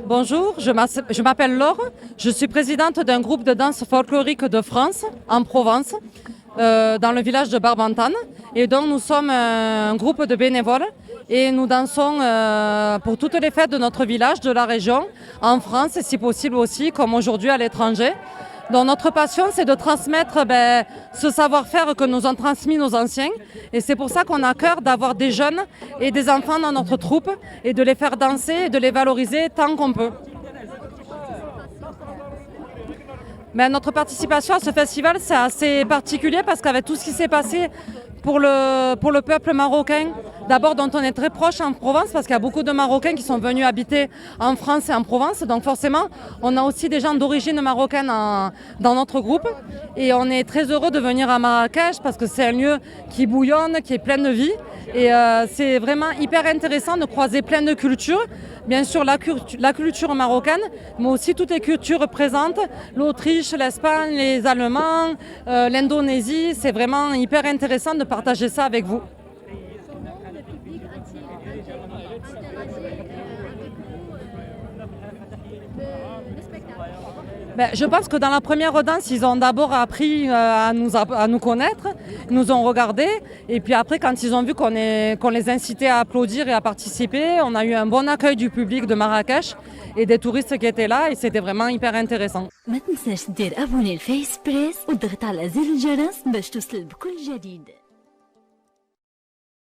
Bonjour, je m'appelle Laure, je suis présidente d'un groupe de danse folklorique de France, en Provence, dans le village de Barbantane. Et donc nous sommes un groupe de bénévoles et nous dansons pour toutes les fêtes de notre village, de la région, en France et si possible aussi, comme aujourd'hui à l'étranger. Donc notre passion, c'est de transmettre ce savoir-faire que nous ont transmis nos anciens. Et c'est pour ça qu'on a à cœur d'avoir des jeunes et des enfants dans notre troupe et de les faire danser et de les valoriser tant qu'on peut. Notre participation à ce festival, c'est assez particulier parce qu'avec tout ce qui s'est passé pour le peuple marocain, d'abord dont on est très proche en Provence parce qu'il y a beaucoup de Marocains qui sont venus habiter en France et en Provence. Donc forcément, on a aussi des gens d'origine marocaine dans notre groupe. Et on est très heureux de venir à Marrakech parce que c'est un lieu qui bouillonne, qui est plein de vie. Et c'est vraiment hyper intéressant de croiser plein de cultures. Bien sûr, la culture marocaine, mais aussi toutes les cultures présentes. L'Autriche, l'Espagne, les Allemands, l'Indonésie. C'est vraiment hyper intéressant de partager ça avec vous. Je pense que dans la première danse, ils ont d'abord appris à nous connaître, ils nous ont regardés et puis après quand ils ont vu qu'on les incitait à applaudir et à participer, on a eu un bon accueil du public de Marrakech et des touristes qui étaient là et c'était vraiment hyper intéressant. ما تنساش دير ابوني الفيس بريس وتضغط على زر الجرس باش توصل بكل جديد.